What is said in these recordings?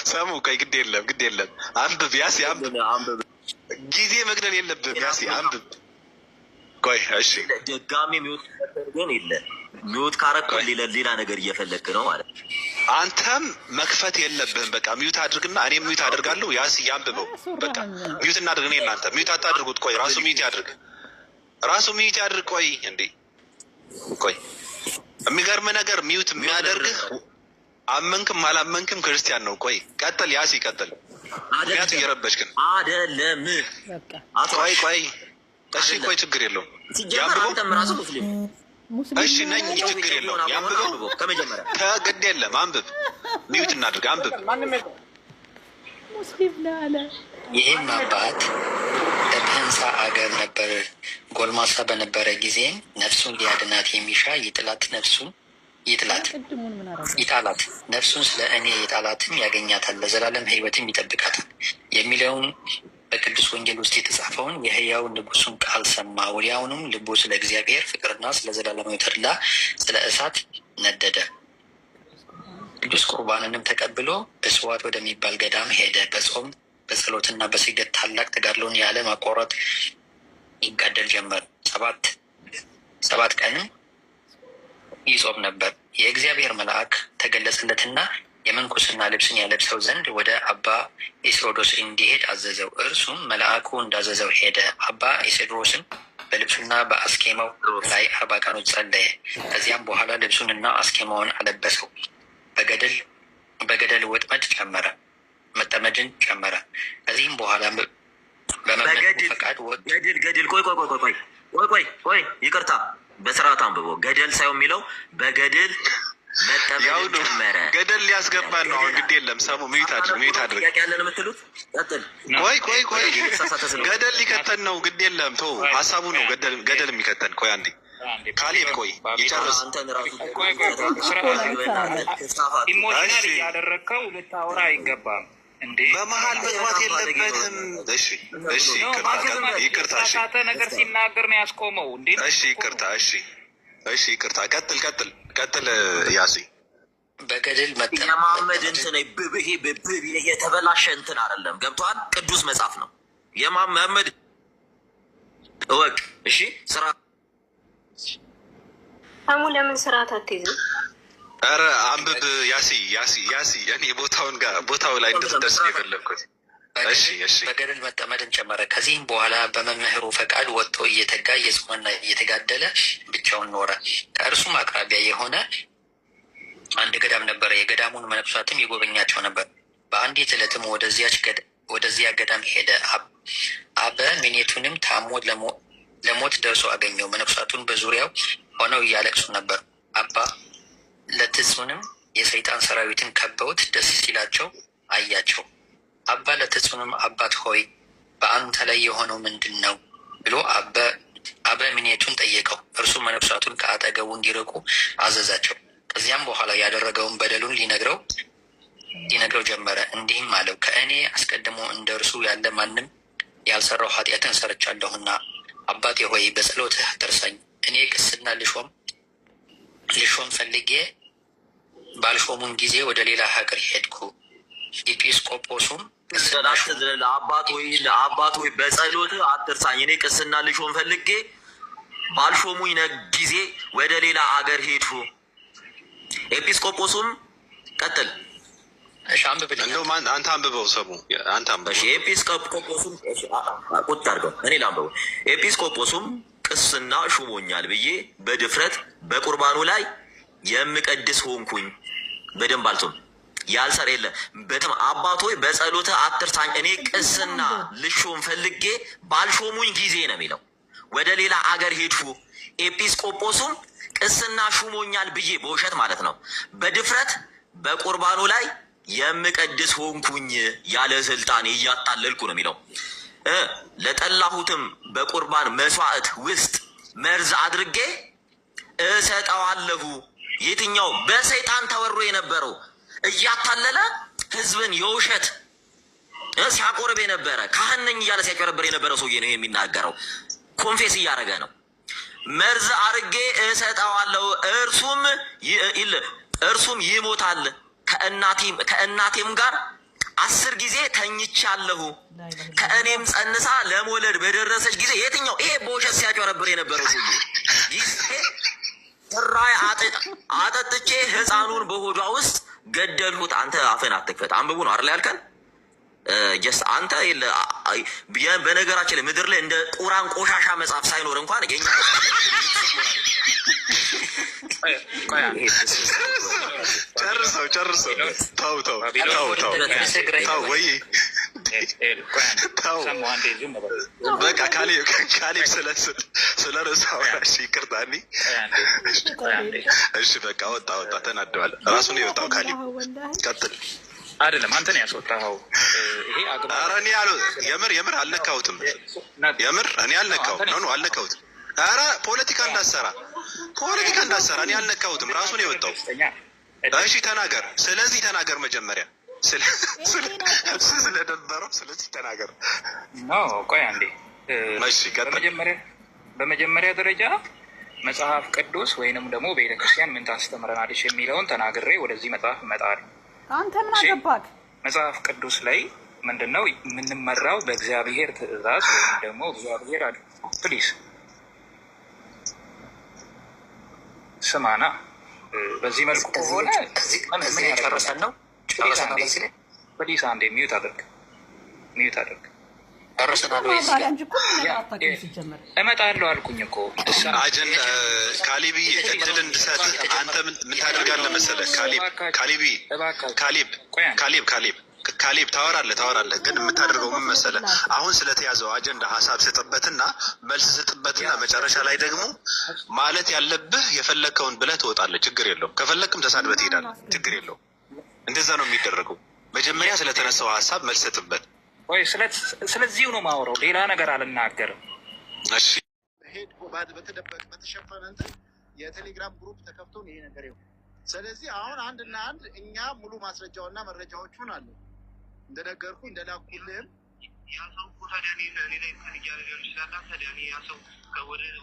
ሰሙ ቆይ ግድ የለም አንብብ ያሲ አንብብ ጊዜ መግደል የለብህም ያሲ አንብብ ቆይ እሺ ደጋሚ ሚውት ግን የለ ሚውት ካረከ ሌላ ነገር እየፈለክ ነው ማለት አንተም መክፈት የለብህም በቃ ሚውት አድርግና እኔ ሚውት አድርጋለሁ ያሲ ያንብበው በቃ ሚውት እናድርግ እኔ እናንተ ሚውት አታድርጉት ቆይ ራሱ ሚውት ያድርግ ቆይ እንዴ ቆይ የሚገርም ነገር ሚውት የሚያደርግህ አመንክም አላመንክም ክርስቲያን ነው ቆይ ቀጥል ያሲ ቀጥል ምክንያቱ እየረበሽክን አይደለም ቆይ እሺ ቆይ ችግር የለውም እሺ ነኝ ችግር የለውም ያንብበው ከመጀመሪያ ተግድ የለም አንብብ ሚውት እናድርግ አንብብ ሙስሊም ለአለ ይህም አባት በብህንሳ አገር ነበር። ጎልማሳ በነበረ ጊዜም ነፍሱን ሊያድናት የሚሻ ይጣላት ነፍሱን ስለ እኔ የጣላትም ያገኛታል፣ ለዘላለም ሕይወትም ይጠብቃታል የሚለውን በቅዱስ ወንጌል ውስጥ የተጻፈውን የሕያው ንጉሱን ቃል ሰማ። ወዲያውኑም ልቡ ስለ እግዚአብሔር ፍቅርና ስለ ዘላለማዊ ተድላ ስለ እሳት ነደደ። ቅዱስ ቁርባንንም ተቀብሎ በስዋት ወደሚባል ገዳም ሄደ። በጾም በጸሎትና በስግደት ታላቅ ተጋድሎን ያለ ማቋረጥ ይጋደል ጀመር። ሰባት ቀንም ይጾም ነበር። የእግዚአብሔር መልአክ ተገለጸለትና የምንኩስና ልብስን ያለብሰው ዘንድ ወደ አባ ኢስሮዶስ እንዲሄድ አዘዘው። እርሱም መልአኩ እንዳዘዘው ሄደ። አባ ኢስሮዶስን በልብሱና በአስኬማው ላይ 40 ቀኖች ጸለየ። ከዚያም በኋላ ልብሱንና አስኬማውን አለበሰው። በገደል ወጥመድ መጠመድን ጨመረ። ከዚህም በኋላ በመምህሩ ፈቃድ ገድል ቆይ ይቅርታ፣ በስርዓት አንብቦ ገደል ሳይሆን የሚለው በገድል መጠመድን ጨመረ። ገደል ሊያስገባን ነው። አሁን ግድ የለም ሰሙ ሚዩት አድርግ ያለን የምትሉት ቆይ ገደል ሊከተን ነው። ግድ የለም ተው፣ ሀሳቡ ነው ገደል የሚከተን። ቆይ አንዴ ካሌብ ቆይ ይጨርስ። ኢሞሽናል ያደረግከው ልታወራ አይገባም እንዴ? በመሀል መግባት የለበትም። እሺ ይቅርታ ነገር ሲናገር ነው ያስቆመው እንዴ? እሺ ይቅርታ ቀጥል ያሲ። በገድል የማመድ እንትን የተበላሸ እንትን አይደለም። ገብቶሃል? ቅዱስ መጽሐፍ ነው የማመድ እወቅ። እሺ ስራ አሙ ለምን ስርዓት አትይዝም? ኧረ አንብብ ያሲ እኔ ቦታው ላይ እንድትደርስ ነው የፈለግኩት። እሺ በገድል መጠመድን ጨመረ። ከዚህም በኋላ በመምህሩ ፈቃድ ወጥቶ እየተጋ እየጾመና እየተጋደለ ብቻውን ኖረ። ከእርሱም አቅራቢያ የሆነ አንድ ገዳም ነበረ። የገዳሙን መነኮሳትም ይጎበኛቸው ነበር። በአንዲት ዕለትም ወደዚያ ገዳም ሄደ። አበ ሚኔቱንም ታሞ ለሞት ደርሶ አገኘው። መነኮሳቱን በዙሪያው ሆነው እያለቅሱ ነበር። አባ ለትጹንም የሰይጣን ሰራዊትን ከበውት ደስ ሲላቸው አያቸው። አባ ለትጹንም አባት ሆይ በአንተ ላይ የሆነው ምንድን ነው ብሎ አበ ሚኔቱን ጠየቀው። እርሱ መነኮሳቱን ከአጠገቡ እንዲርቁ አዘዛቸው። ከዚያም በኋላ ያደረገውን በደሉን ሊነግረው ጀመረ። እንዲህም አለው፣ ከእኔ አስቀድሞ እንደ እርሱ ያለ ማንም ያልሰራው ኃጢአትን ሰርቻለሁና አባቴ ሆይ በጸሎትህ አትርሳኝ። እኔ ቅስና ልሾም ፈልጌ ባልሾሙን ጊዜ ወደ ሌላ ሀገር ሄድኩ። ኤጲስቆጶሱም አባት ሆይ በጸሎትህ አትርሳኝ፣ እኔ ቅስና ልሾም ፈልጌ ባልሾሙኝ ጊዜ ወደ ሌላ አገር ሄድኩ። ኤጲስቆጶሱም ቀጥል። አንተ አንብበው ሰሙ። ኤጲስቆጶሱም ቁጥ አድርገው እኔ ላንብበው። ኤጲስቆጶሱም ቅስና ሹሞኛል ብዬ በድፍረት በቁርባኑ ላይ የምቀድስ ሆንኩኝ። በደንብ አልቶም ያልሰር የለ በጣም አባቶይ በጸሎትህ አትርሳኝ፣ እኔ ቅስና ልሾም ፈልጌ ባልሾሙኝ ጊዜ ነው የሚለው። ወደ ሌላ አገር ሄድኩ። ኤጲስቆጶሱም ቅስና ሹሞኛል ብዬ በውሸት ማለት ነው በድፍረት በቁርባኑ ላይ የምቀድስ ሆንኩኝ፣ ያለ ስልጣን እያታለልኩ ነው የሚለው። ለጠላሁትም በቁርባን መስዋዕት ውስጥ መርዝ አድርጌ እሰጠዋለሁ። የትኛው በሰይጣን ተወሮ የነበረው እያታለለ ህዝብን የውሸት ሲያቆርብ የነበረ ካህን ነኝ እያለ ሲያቀረበር የነበረው ሰውዬ ነው የሚናገረው። ኮንፌስ እያደረገ ነው። መርዝ አድርጌ እሰጠዋለሁ፣ እርሱም ይሞታል። ከእናቴም ጋር 10 ጊዜ ተኝቻለሁ። ከእኔም ጸንሳ ለመውለድ በደረሰች ጊዜ የትኛው ይሄ በውሸት ሲያጭበረብር የነበረው ሰውዬ ጊዜ ራይ አጠጥቼ ሕፃኑን በሆዷ ውስጥ ገደልሁት። አንተ አፈን አትክፈት። አንብቡ ነው አይደል ያልከን? ጀስ አንተ በነገራችን ላይ ምድር ላይ እንደ ቁራን ቆሻሻ መጽሐፍ ሳይኖር እንኳን የኛ ጨርሰው ወይ በቃ ካሌብ ስለ ርዕሱ አውራሽ ይቅርታ። እሺ በቃ ወጣ ተናደዋል። ራሱን የወጣው ካሌብ ቀጥል። አይደለም አንተ ነው ያስወጣኸው። ይሄ ኧረ እኔ የምር አልነካሁትም። የምር እኔ አልነካሁትም። ኧረ ፖለቲካ እንዳሰራ እኔ አልነካሁትም። ራሱን የወጣው እሺ ተናገር። ስለዚህ ተናገር መጀመሪያ ስለነበረው ስለዚህ ተናገር። ቆይ አንዴ። እሺ ቀጥል። በመጀመሪያ ደረጃ መጽሐፍ ቅዱስ ወይንም ደግሞ ቤተክርስቲያን ምን ታስተምረናለች የሚለውን ተናግሬ ወደዚህ መጽሐፍ እመጣለሁ። አንተ ምን አገባክ? መጽሐፍ ቅዱስ ላይ ምንድነው የምንመራው? በእግዚአብሔር ትእዛዝ ወይም ደግሞ እግዚአብሔር ፕሊስ ስማና በዚህ መልኩ ከሆነ ጨርሰን ነው ፕሊስ አንዴ ሚዩት አድርግ። እመጣለሁ አልኩኝ እኮ አጀንዳ ካሌብዬ እድል እንድሰጥ አንተ ምን ታደርጋለህ መሰለህ? ካሌብ ታወራለህ፣ ግን የምታደርገው ምን መሰለህ? አሁን ስለተያዘው አጀንዳ ሀሳብ ስጥበትና መልስ ስጥበትና መጨረሻ ላይ ደግሞ ማለት ያለብህ የፈለግከውን ብለህ ትወጣለህ። ችግር የለውም። ከፈለግክም ተሳድበህ ትሄዳለህ። ችግር የለውም። እንደዛ ነው የሚደረገው። መጀመሪያ ስለተነሳው ሀሳብ መልስ ስጥበት። ወይ ስለዚሁ ነው ማውረው፣ ሌላ ነገር አልናገርም። እሺ በተሸፈነ እንትን የቴሌግራም ግሩፕ ተከፍቶ ይሄ ነገር ይሁን። ስለዚህ አሁን አንድና አንድ እኛ ሙሉ ማስረጃውና መረጃዎቹን አለ እንደነገርኩ እንደላኩልህም ያሰው ታዲያ እኔ ላይ ከንያለ ሊሆን ይችላል። ታዲያ ያሰው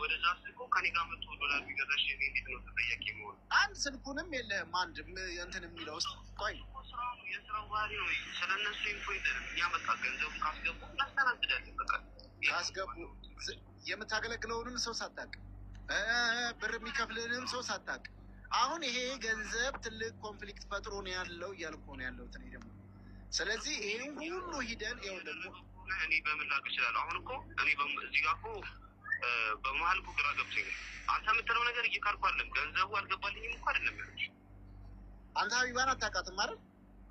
ወደዛ ስልኮ ከኔ ጋር መጥቶ ዶላር ቢገዛሽ እንዴት ነው ተጠያቂ መሆን? አንድ ስልኩንም የለህም አንድ እንትን የሚለው ውስጥ ቆይ የስራው ባህሪ ወይ ስለነሱ ኢንፎይት እኛ በቃ ገንዘቡ ካስገቡ እናስተናግዳለን። በቃ ካስገቡ የምታገለግለውንም ሰው ሳታውቅ ብር የሚከፍልንም ሰው ሳታውቅ አሁን ይሄ ገንዘብ ትልቅ ኮንፍሊክት ፈጥሮ ነው ያለው እያልኩ ነው ያለው እኔ ደግሞ። ስለዚህ ይሄን ሁሉ ሂደን ይኸው ደግሞ እኔ በምን ላቅ እችላለሁ? አሁን እኮ እኔ እዚህ ጋር እኮ በመሀል እኮ ግራ ገብቶኝ አንተ የምትለው ነገር እየካልኩ አይደለም። ገንዘቡ አልገባልኝም እኮ አይደለም ያለች። አንተ ሀቢባን አታውቃትም ማለት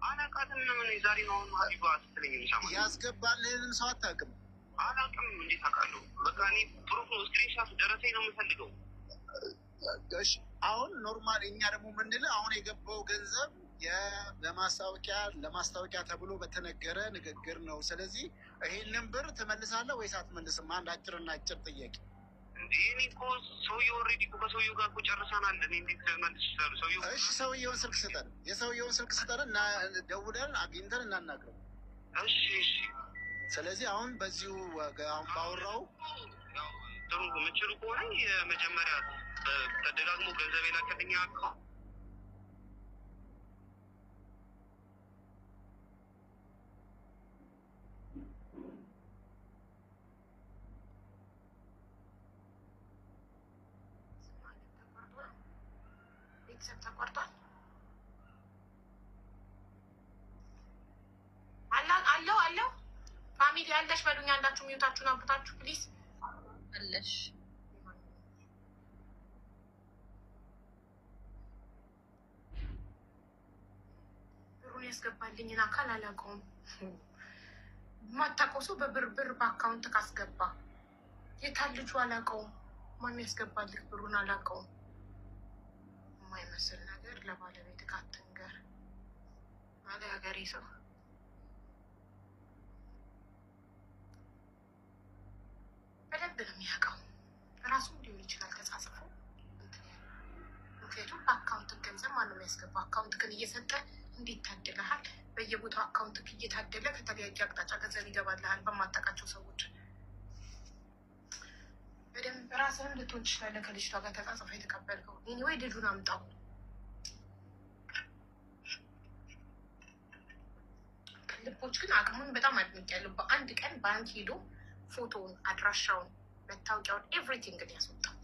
አላውቃትም። ምን ዛሬ ነው አሁን ሀቢባ ስትለኝ የሚሰማው? ያስገባልህንም ሰው አታውቅም? አላውቅም። እንዴት አውቃለሁ? በቃ እኔ ፕሮፎ ስክሪንሻት ደረሰኝ ነው የምፈልገው። እሺ አሁን ኖርማል እኛ ደግሞ የምንልህ አሁን የገባው ገንዘብ ለማስታወቂያ ተብሎ በተነገረ ንግግር ነው። ስለዚህ ይሄንን ብር ትመልሳለህ ወይስ አትመልስም? አንድ አጭርና አጭር ጥያቄ። እኔ እኮ ሰውዬው ኦልሬዲ ከሰውዬው ጋር እኮ ጨርሰናል። እኔ እንዴት መልስ ይችላሉ? ሰውዬው እሺ፣ ሰውዬውን ስልክ ስጠን እና ደውለን አግኝተን እናናግረው። እሺ። ስለዚህ አሁን በዚሁ አሁን ባወራው ጥሩ የምችሉ ከሆነ የመጀመሪያ ተደጋግሞ ገንዘብ የላከልኝ ቤተሰብ ተቆርጧል። አለው ፋሚሊ ያለሽ በሉኝ። አንዳችሁ ሚዩታችሁን አብታችሁ ፕሊዝ አለሽ። ብሩን ያስገባልኝን አካል አላውቀውም። ማታውቀው ሰው በብር በአካውንት ካስገባ የታል ልጁ አላውቀውም። ማን ያስገባልህ ብሩን አላውቀውም። የማይመስል ነገር ለባለቤት ካትንገር አለ ሀገሬ ሰው። በደንብ ነው የሚያውቀው። ራሱ ሊሆን ይችላል ተጻጽፎ። ምክንያቱም በአካውንት ገንዘብ ማንም ያስገባ አካውንት ግን እየሰጠ እንዴት ታድለሃል? በየቦታው አካውንት እየታደለ ከተለያየ አቅጣጫ ገንዘብ ይገባልሃል በማታውቃቸው ሰዎች። በደንብ ራስህም ልትሆን ትችላለህ ከልጅቷ ጋር ተጻጽፈ የተቀበልከው። ወይ ልጁን አምጣው ልቦች ግን አቅሙን በጣም አድንቄያለሁ። በአንድ ቀን ባንክ ሄዶ ፎቶውን፣ አድራሻውን፣ መታወቂያውን ኤቭሪቲንግን ያስወጣው